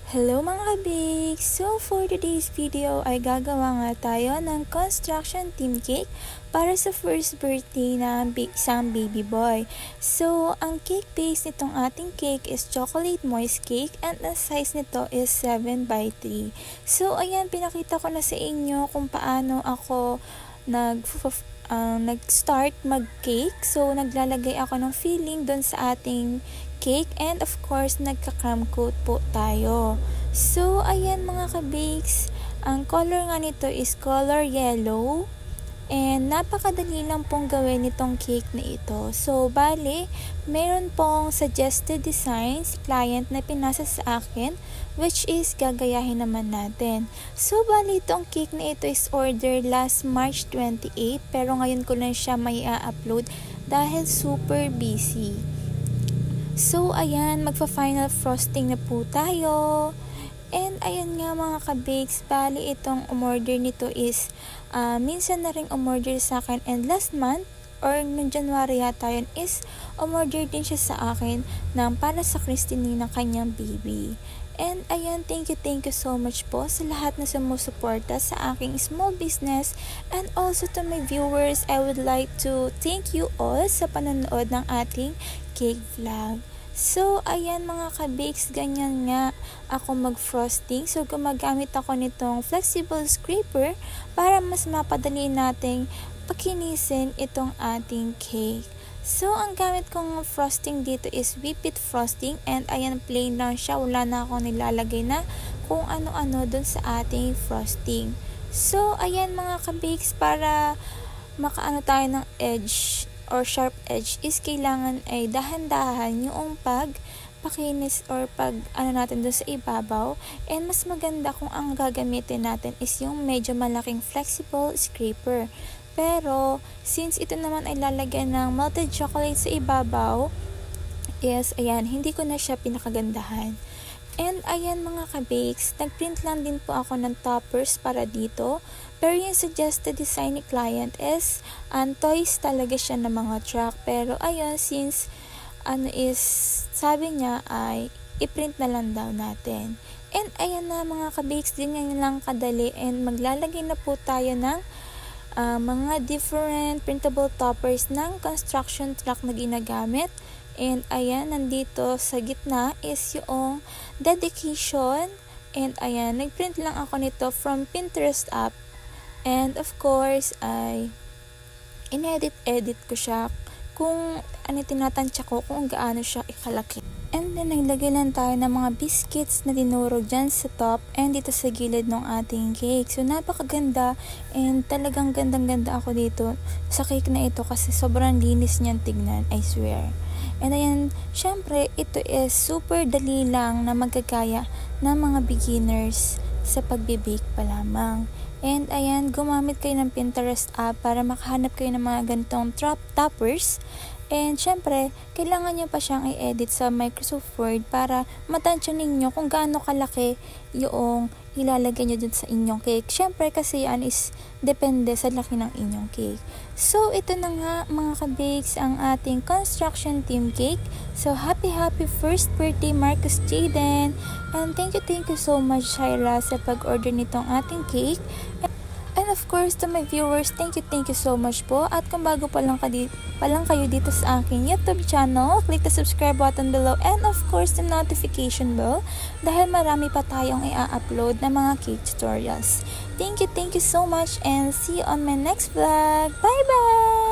Hello mga kabig! So for today's video ay gagawa nga tayo ng construction team cake para sa first birthday ng isang baby boy. So ang cake base nitong ating cake is chocolate moist cake and the size nito is 7x3. So ayan, pinakita ko na sa inyo kung paano ako nag-start mag-cake. So naglalagay ako ng filling doon sa ating cake and of course nagka-crumb coat po tayo. So ayan mga ka-bakes, ang color nga nito is color yellow and napakadali lang pong gawin itong cake na ito. So bale, meron pong suggested design si client na pinasa sa akin which is gagayahin naman natin. So bale, itong cake na ito is order last March 28 pero ngayon ko lang siya may upload dahil super busy. So, ayan, magpa-final frosting na po tayo. And, ayan nga mga ka-bakes, bali itong umorder nito is, minsan na rin umorder sa akin. And last month, or noong January yata yun, is umorder din siya sa akin ng para sa Christine ng kanyang baby. And, ayan, thank you so much po sa lahat na sumusuporta sa aking small business. And also to my viewers, I would like to thank you all sa panonood ng ating cake vlog. So, ayan mga ka-bakes, ganyan nga ako mag-frosting. So, gumagamit ako nitong flexible scraper para mas mapadali nating pakinisin itong ating cake. So, ang gamit kong frosting dito is whipped frosting and ayan, plain lang siya. Wala na akong nilalagay na kung ano-ano dun sa ating frosting. So, ayan mga ka-bakes, para makaano tayo ng edge or sharp edge is kailangan ay dahan-dahan yung pakinis or pag natin doon sa ibabaw, and mas maganda kung ang gagamitin natin is yung medyo malaking flexible scraper. Pero since ito naman ay lalagyan ng melted chocolate sa ibabaw, yes, ayan, hindi ko na siya pinakagandahan. And ayan mga ka-bakes, nagprint lang din po ako ng toppers para dito. Pero yung suggested design ni client is toys talaga siya ng mga truck. Pero ayun, since sabi niya ay i-print na lang daw natin. And ayan na mga ka-bakes, din ngayon lang kadali. And maglalagay na po tayo ng mga different printable toppers ng construction truck na ginagamit. And ayan, nandito sa gitna is yung dedication. And ayan, nagprint lang ako nito from Pinterest app. And of course, ay inedit ko siya kung tinatansya ko kung gaano siya ikalaki. And then, naglagay lang tayo ng mga biscuits na dinurog dyan sa top and dito sa gilid ng ating cake. So, napakaganda and talagang gandang-ganda ako dito sa cake na ito kasi sobrang linis niyan tignan, I swear. And ayan, syempre, ito is super dali lang na magkagaya ng mga beginners sa pagbibake pa lamang. And ayan, gumamit kayo ng Pinterest app para makahanap kayo ng mga ganitong toppers. And syempre, kailangan nyo pa siyang i-edit sa Microsoft Word para matansya ninyo kung gaano kalaki yung ilalagay nyo dun sa inyong cake. Syempre, kasi yan is depende sa laki ng inyong cake. So, ito na nga mga ka-bakes ang ating construction team cake. So, happy first birthday Marcus Jaden. And thank you so much Shaira sa pag-order nitong ating cake. And of course, to my viewers, thank you so much po. At kung bago pa lang kayo dito sa aking YouTube channel, click the subscribe button below and of course the notification bell dahil marami pa tayong i-upload na mga cake tutorials. Thank you so much and see you on my next vlog. Bye-bye!